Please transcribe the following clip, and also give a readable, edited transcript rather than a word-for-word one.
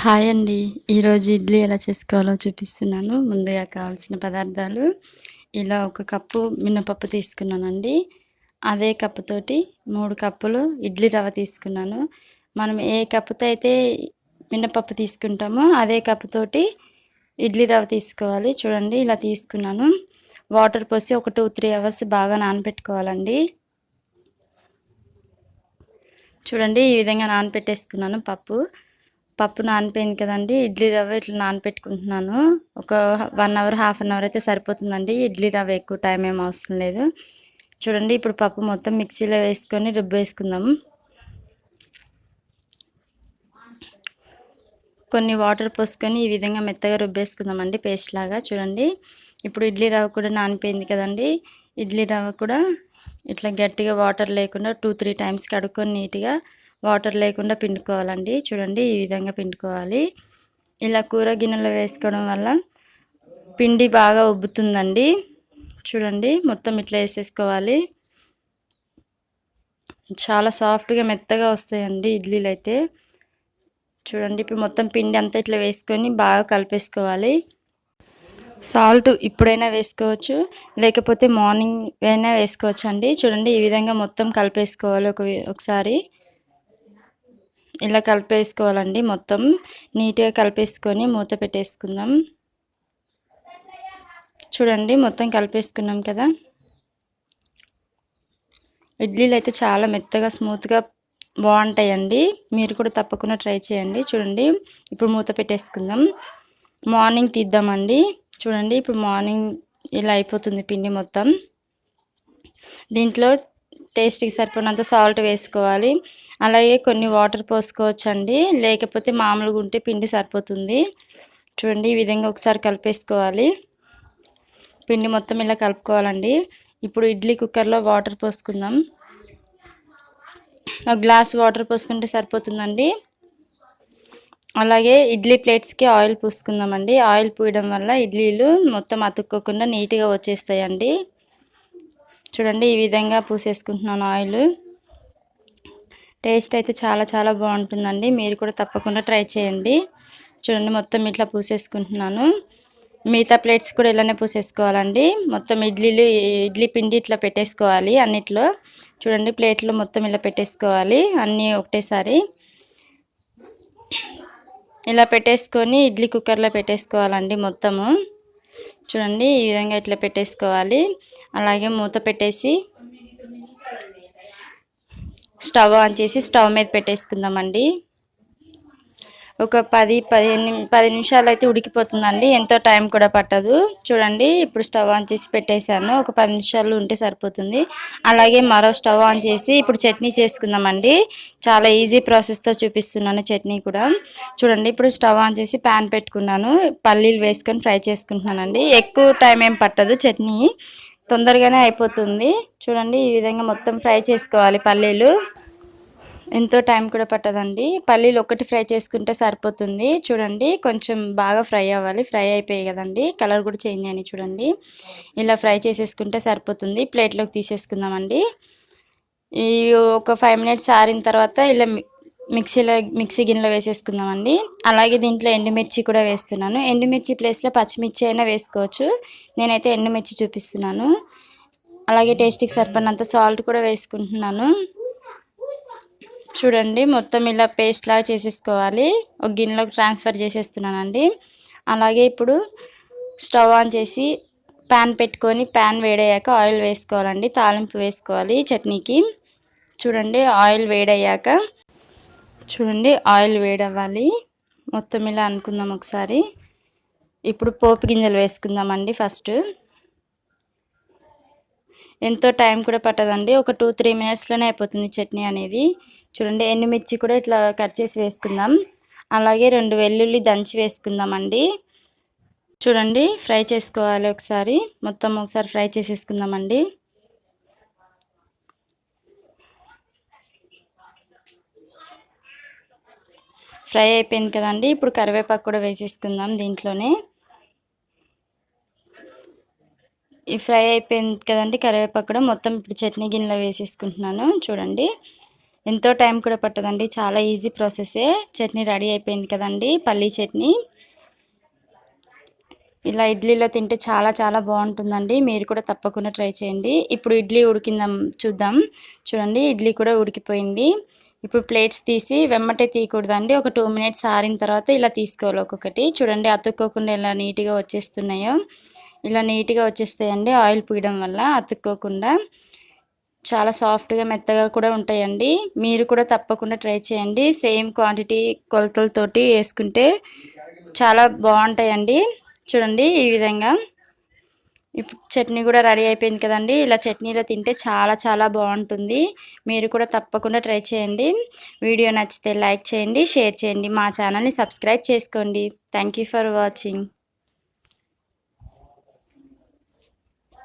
Hi అండి. ఈరోజు ఇడ్లీ ఎలా చేసుకోవాలో చూపిస్తున్నాను. ముందుగా కావాల్సిన పదార్థాలు ఇలా ఒక కప్పు మినపప్పు తీసుకున్నానండి. అదే కప్పుతోటి 3 కప్పులు ఇడ్లీ రవ్వ తీసుకున్నాను. మనం ఏ కప్పుతో అయితే మినపప్పు తీసుకుంటామో అదే కప్పుతోటి ఇడ్లీ రవ్వ తీసుకోవాలి. చూడండి ఇలా తీసుకున్నాను. వాటర్ పోసి ఒక 2-3 అవర్స్ బాగా నానబెట్టుకోవాలండి. చూడండి ఈ విధంగా నానబెట్టేసుకున్నాను పప్పు నానిపోయింది కదండి. ఇడ్లీ రవ్వ ఇట్లా నానబెట్టుకుంటున్నాను. ఒక 1 అవర్, హాఫ్ అన్ అవర్ అయితే సరిపోతుందండి. ఇడ్లీ రవ్వ ఎక్కువ టైం ఏం అవసరం లేదు. చూడండి ఇప్పుడు పప్పు మొత్తం మిక్సీలో వేసుకొని రుబ్బేసుకుందాం. కొన్ని వాటర్ పోసుకొని ఈ విధంగా మెత్తగా రుబ్బేసుకుందామండి, పేస్ట్ లాగా. చూడండి ఇప్పుడు ఇడ్లీ రవ్వ కూడా నానిపోయింది కదండి. ఇడ్లీ రవ్వ కూడా ఇట్లా గట్టిగా వాటర్ లేకుండా 2-3 టైమ్స్ కడుక్కొని నీట్గా వాటర్ లేకుండా పిండుకోవాలండి. చూడండి ఈ విధంగా పిండుకోవాలి. ఇలా కూర గిన్నెలో వేసుకోవడం వల్ల పిండి బాగా ఉబ్బుతుందండి. చూడండి మొత్తం ఇట్లా వేసేసుకోవాలి. చాలా సాఫ్ట్గా మెత్తగా వస్తాయండి ఇడ్లీలు అయితే. చూడండి ఇప్పుడు మొత్తం పిండి అంతా ఇట్లా వేసుకొని బాగా కలిపేసుకోవాలి. సాల్ట్ ఇప్పుడైనా వేసుకోవచ్చు, లేకపోతే మార్నింగ్ అయినా వేసుకోవచ్చు అండి. చూడండి ఈ విధంగా మొత్తం కలిపేసుకోవాలి. ఒకసారి ఇలా కలిపేసుకోవాలండి. మొత్తం నీట్గా కలిపేసుకొని మూత పెట్టేసుకుందాం. చూడండి మొత్తం కలిపేసుకున్నాం కదా. ఇడ్లీలు అయితే చాలా మెత్తగా స్మూత్గా బాగుంటాయండి. మీరు కూడా తప్పకుండా ట్రై చేయండి. చూడండి ఇప్పుడు మూత పెట్టేసుకుందాం. మార్నింగ్ తీద్దామండి. చూడండి ఇప్పుడు మార్నింగ్ ఇలా అయిపోతుంది పిండి మొత్తం. దీంట్లో టేస్ట్కి సరిపడినంత సాల్ట్ వేసుకోవాలి. అలాగే కొన్ని వాటర్ పోసుకోవచ్చండి, లేకపోతే మామూలుగా ఉంటే పిండి సరిపోతుంది. చూడండి ఈ విధంగా ఒకసారి కలిపేసుకోవాలి. పిండి మొత్తం ఇలా కలుపుకోవాలండి. ఇప్పుడు ఇడ్లీ కుక్కర్లో వాటర్ పోసుకుందాం. ఒక గ్లాస్ వాటర్ పోసుకుంటే సరిపోతుందండి. అలాగే ఇడ్లీ ప్లేట్స్కి ఆయిల్ పూసుకుందామండి. ఆయిల్ పూయడం వల్ల ఇడ్లీలు మొత్తం అతుక్కోకుండా నీట్గా వచ్చేస్తాయండి. చూడండి ఈ విధంగా పూసేసుకుంటున్నాను ఆయిల్. టేస్ట్ అయితే చాలా చాలా బాగుంటుందండి. మీరు కూడా తప్పకుండా ట్రై చేయండి. చూడండి మొత్తం ఇట్లా పూసేసుకుంటున్నాను. మిగతా ప్లేట్స్ కూడా ఇలానే పూసేసుకోవాలండి. మొత్తం ఇడ్లీ పిండి ఇట్లా పెట్టేసుకోవాలి అన్నిట్లో. చూడండి ప్లేట్లో మొత్తం ఇలా పెట్టేసుకోవాలి అన్నీ ఒకటేసారి. ఇలా పెట్టేసుకొని ఇడ్లీ కుక్కర్లో పెట్టేసుకోవాలండి మొత్తము. చూడండి ఈ విధంగా ఇట్లా పెట్టేసుకోవాలి. అలాగే మూత పెట్టేసి స్టవ్ ఆన్ చేసి స్టవ్ మీద పెట్టేసుకుందామండి. ఒక 10 నిమిషాలు అయితే ఉడికిపోతుందండి. ఎంతో టైం కూడా పట్టదు. చూడండి ఇప్పుడు స్టవ్ ఆన్ చేసి పెట్టేశాను. ఒక 10 నిమిషాలు ఉంటే సరిపోతుంది. అలాగే మరో స్టవ్ ఆన్ చేసి ఇప్పుడు చట్నీ చేసుకుందామండి. చాలా ఈజీ ప్రాసెస్తో చూపిస్తున్నాను చట్నీ కూడా. చూడండి ఇప్పుడు స్టవ్ ఆన్ చేసి ప్యాన్ పెట్టుకున్నాను. పల్లీలు వేసుకొని ఫ్రై చేసుకుంటున్నానండి. ఎక్కువ టైం ఏం పట్టదు, చట్నీ తొందరగానే అయిపోతుంది. చూడండి ఈ విధంగా మొత్తం ఫ్రై చేసుకోవాలి. పల్లీలు ఎంతో టైం కూడా పట్టదండి. పల్లీలు ఒకటి ఫ్రై చేసుకుంటే సరిపోతుంది. చూడండి కొంచెం బాగా ఫ్రై అవ్వాలి. ఫ్రై అయిపోయాయి కదండి, కలర్ కూడా చేంజ్ అయినాయి. చూడండి ఇలా ఫ్రై చేసేసుకుంటే సరిపోతుంది. ప్లేట్లోకి తీసేసుకుందామండి. ఈ ఒక 5 మినిట్స్ ఆరిన తర్వాత ఇలా మిక్సీ గిన్నెలో వేసేసుకుందామండి. అలాగే దీంట్లో ఎండుమిర్చి కూడా వేస్తున్నాను. ఎండుమిర్చి ప్లేస్లో పచ్చిమిర్చి అయినా వేసుకోవచ్చు. నేనైతే ఎండుమిర్చి చూపిస్తున్నాను. అలాగే టేస్ట్కి సరిపడినంత సాల్ట్ కూడా వేసుకుంటున్నాను. చూడండి మొత్తం ఇలా పేస్ట్ లాగా చేసేసుకోవాలి. ఒక గిన్నెలోకి ట్రాన్స్ఫర్ చేసేస్తున్నానండి. అలాగే ఇప్పుడు స్టవ్ ఆన్ చేసి ప్యాన్ పెట్టుకొని ప్యాన్ వేడయ్యాక ఆయిల్ వేసుకోవాలండి. తాలింపు వేసుకోవాలి చట్నీకి. చూడండి ఆయిల్ వేడయ్యాక చూడండి ఆయిల్ వేడవ్వాలి. మొత్తం ఇలా అనుకుందాం ఒకసారి. ఇప్పుడు పోపు గింజలు వేసుకుందామండి. ఫస్ట్ ఎంతో టైం కూడా పట్టదండి. ఒక 2-3 మినిట్స్లోనే అయిపోతుంది చట్నీ అనేది. చూడండి ఎండుమిర్చి కూడా ఇట్లా కట్ చేసి వేసుకుందాం. అలాగే 2 వెల్లుల్లి దంచి వేసుకుందామండి. చూడండి ఫ్రై చేసుకోవాలి ఒకసారి. మొత్తం ఒకసారి ఫ్రై చేసేసుకుందామండి. ఫ్రై అయిపోయింది కదండి. ఇప్పుడు కరివేపాకు కూడా వేసేసుకుందాం దీంట్లోనే. ఈ ఫ్రై అయిపోయింది కదండి కరివేపాకు కూడా. మొత్తం ఇప్పుడు చట్నీ గిన్నెలో వేసేసుకుంటున్నాను. చూడండి ఎంతో టైం కూడా పట్టదండి, చాలా ఈజీ ప్రాసెసే. చట్నీ రెడీ అయిపోయింది కదండి, పల్లీ చట్నీ. ఇలా ఇడ్లీలో తింటే చాలా చాలా బాగుంటుందండి, మీరు కూడా తప్పకుండా ట్రై చేయండి. ఇప్పుడు ఇడ్లీ ఉడికిందాం చూద్దాం. చూడండి ఇడ్లీ కూడా ఉడికిపోయింది. ఇప్పుడు ప్లేట్స్ తీసి వెమ్మటే తీయకూడదండి, ఒక 2 మినిట్స్ ఆరిన తర్వాత ఇలా తీసుకోవాలి ఒక్కొక్కటి. చూడండి అతుక్కోకుండా ఎలా నీట్గా వచ్చేస్తున్నాయో, ఇలా నీట్గా వచ్చేస్తాయండి ఆయిల్ పూయడం వల్ల అతుక్కోకుండా. చాలా సాఫ్ట్గా మెత్తగా కూడా ఉంటాయండి, మీరు కూడా తప్పకుండా ట్రై చేయండి. సేమ్ క్వాంటిటీ కొలతలతోటి వేసుకుంటే చాలా బాగుంటాయండి. చూడండి ఈ విధంగా. ఇప్పుడు చట్నీ కూడా రెడీ అయిపోయింది కదండి, ఇలా చట్నీలో తింటే చాలా చాలా బాగుంటుంది, మీరు కూడా తప్పకుండా ట్రై చేయండి. వీడియో నచ్చితే లైక్ చేయండి, షేర్ చేయండి, మా ఛానల్ని సబ్స్క్రైబ్ చేసుకోండి. Thank you for watching.